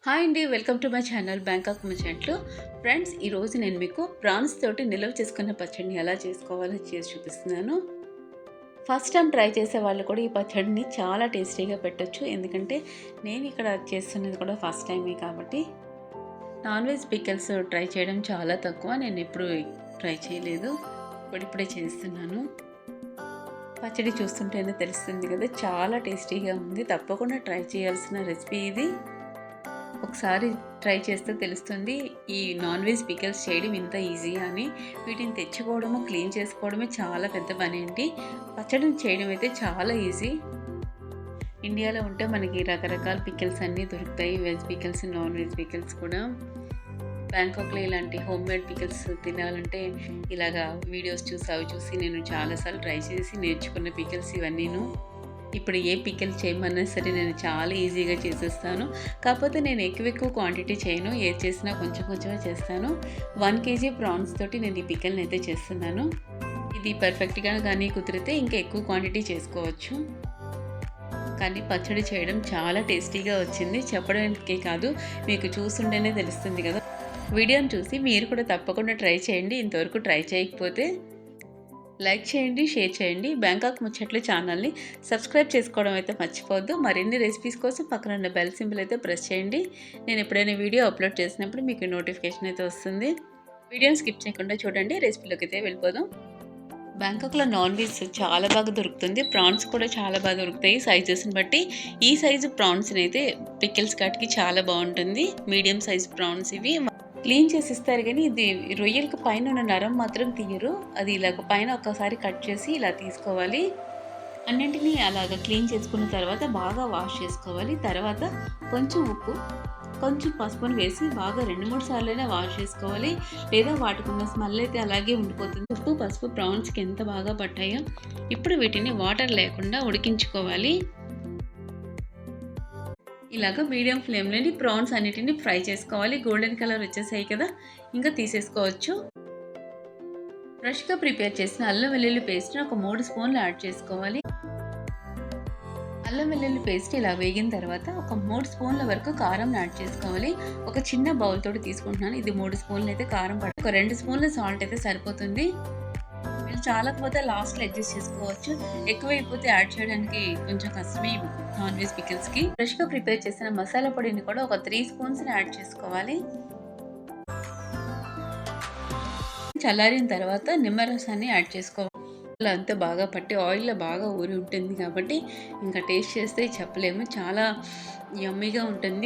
Hi అండి, welcome to my channel Bangkok ముచ్చట్లు. Friends, ఈరోజు నేను మీకు ప్రాన్స్ తోటి నిల్వ చేసుకున్న పచ్చడిని ఎలా చేసుకోవాలో చేసి చూపిస్తున్నాను. ఫస్ట్ టైం ట్రై చేసే వాళ్ళు కూడా ఈ పచ్చడిని చాలా టేస్టీగా పెట్టొచ్చు. ఎందుకంటే నేను ఇక్కడ చేస్తున్నది కూడా ఫస్ట్ టైమే కాబట్టి. నాన్ వెజ్ పికిల్స్ ట్రై చేయడం చాలా తక్కువ, నేను ఎప్పుడు ట్రై చేయలేదు, ఇప్పుడిప్పుడే చేస్తున్నాను. పచ్చడి చూస్తుంటేనే తెలుస్తుంది కదా, చాలా టేస్టీగా ఉంది. తప్పకుండా ట్రై చేయాల్సిన రెసిపీ ఇది. ఒకసారి ట్రై చేస్తే తెలుస్తుంది ఈ నాన్ వెజ్ పికిల్స్ చేయడం ఇంత ఈజీ అని. వీటిని తెచ్చుకోవడము, క్లీన్ చేసుకోవడమే చాలా పెద్ద పని అండి. పచ్చడిని చేయడం అయితే చాలా ఈజీ. ఇండియాలో ఉంటే మనకి రకరకాల పికిల్స్ అన్నీ దొరుకుతాయి, veg pickles, non veg pickles కూడా. బ్యాంకాక్లో ఇలాంటి హోమ్ మేడ్ పికిల్స్ తినాలంటే ఇలాగా వీడియోస్ చూసి అవి చూసి నేను చాలాసార్లు ట్రై చేసి నేర్చుకున్న పికిల్స్ ఇవన్నీను. ఇప్పుడు ఏ పికిల్ చేయమన్నా సరే నేను చాలా ఈజీగా చేసేస్తాను. కాకపోతే నేను ఎక్కువ క్వాంటిటీ చేయను, ఏది చేసినా కొంచెం కొంచెమే చేస్తాను. 1 kg ప్రాన్స్ తోటి నేను ఈ పికిల్ని అయితే చేస్తున్నాను. ఇది పర్ఫెక్ట్గా కానీ కుదిరితే ఇంకా ఎక్కువ క్వాంటిటీ చేసుకోవచ్చు. కానీ పచ్చడి చేయడం చాలా టేస్టీగా వచ్చింది. చెప్పడానికే కాదు, మీకు చూస్తుంటేనే తెలుస్తుంది కదా. వీడియోని చూసి మీరు కూడా తప్పకుండా ట్రై చేయండి. ఇంతవరకు ట్రై చేయకపోతే లైక్ చేయండి, షేర్ చేయండి. బ్యాంకాక్ ముచ్చట్లు ఛానల్ని సబ్స్క్రైబ్ చేసుకోవడం అయితే మర్చిపోవద్దు. మరిన్ని రెసిపీస్ కోసం పక్కన ఉన్న బెల్ సింబల్ అయితే ప్రెస్ చేయండి. నేను ఎప్పుడైనా వీడియో అప్లోడ్ చేసినప్పుడు మీకు నోటిఫికేషన్ అయితే వస్తుంది. వీడియోని స్కిప్ చేయకుండా చూడండి. రెసిపీలోకి అయితే వెళ్ళిపోదాం. బ్యాంకాక్లో నాన్ వెజ్ చాలా బాగా దొరుకుతుంది. ప్రాన్స్ కూడా చాలా బాగా దొరుకుతాయి సైజెస్ని బట్టి. ఈ సైజు ప్రాన్స్ని అయితే పికిల్స్ కాటికి చాలా బాగుంటుంది. మీడియం సైజ్ ప్రాన్స్ ఇవి క్లీన్ చేసి ఇస్తారు, కానీ ఇది రొయ్యలకు పైన ఉన్న నరం మాత్రం తీయరు. అది ఇలాగ పైన ఒకసారి కట్ చేసి ఇలా తీసుకోవాలి. అన్నింటినీ అలాగ క్లీన్ చేసుకున్న తర్వాత బాగా వాష్ చేసుకోవాలి. తర్వాత కొంచెం ఉప్పు, కొంచెం పసుపును వేసి బాగా 2-3 సార్లైనా వాష్ చేసుకోవాలి, లేదా వాటికి ఉన్న స్మెల్ అయితే అలాగే ఉండిపోతుంది. ఉప్పు పసుపు ప్రాన్స్కి ఎంత బాగా పట్టాయో. ఇప్పుడు వీటిని వాటర్ లేకుండా ఉడికించుకోవాలి. ఇలాగ మీడియం ఫ్లేమ్లోని ప్రాన్స్ అన్నిటిని ఫ్రై చేసుకోవాలి. గోల్డెన్ కలర్ వచ్చేసాయి కదా, ఇంకా తీసేసుకోవచ్చు. ఫ్రెష్గా ప్రిపేర్ చేసిన అల్లం వెల్లుల్లి పేస్ట్ని ఒక 3 స్పూన్లు యాడ్ చేసుకోవాలి. అల్లం వెల్లుల్లి పేస్ట్ ఇలా వేగిన తర్వాత ఒక 3 స్పూన్ల వరకు కారం యాడ్ చేసుకోవాలి. ఒక చిన్న బౌల్ తోటి తీసుకుంటున్నాను. ఇది 3 స్పూన్లు అయితే కారం పడుతుంది. ఒక 2 స్పూన్ల సాల్ట్ అయితే సరిపోతుంది. మీరు చాలకపోతే లాస్ట్లో అడ్జస్ట్ చేసుకోవచ్చు. ఎక్కువైపోతే యాడ్ చేయడానికి కొంచెం కష్టమే నాన్ వెజ్ పికిల్స్కి. ఫ్రెష్గా ప్రిపేర్ చేసిన మసాలా పొడిని కూడా ఒక 3 స్పూన్స్ని యాడ్ చేసుకోవాలి. చల్లారిన తర్వాత నిమ్మరసాన్ని యాడ్ చేసుకోవాలి. అంతా బాగా పట్టి ఆయిల్లో బాగా ఊరి ఉంటుంది కాబట్టి ఇంకా టేస్ట్ చేస్తే చెప్పలేము, చాలా యమ్మీగా ఉంటుంది.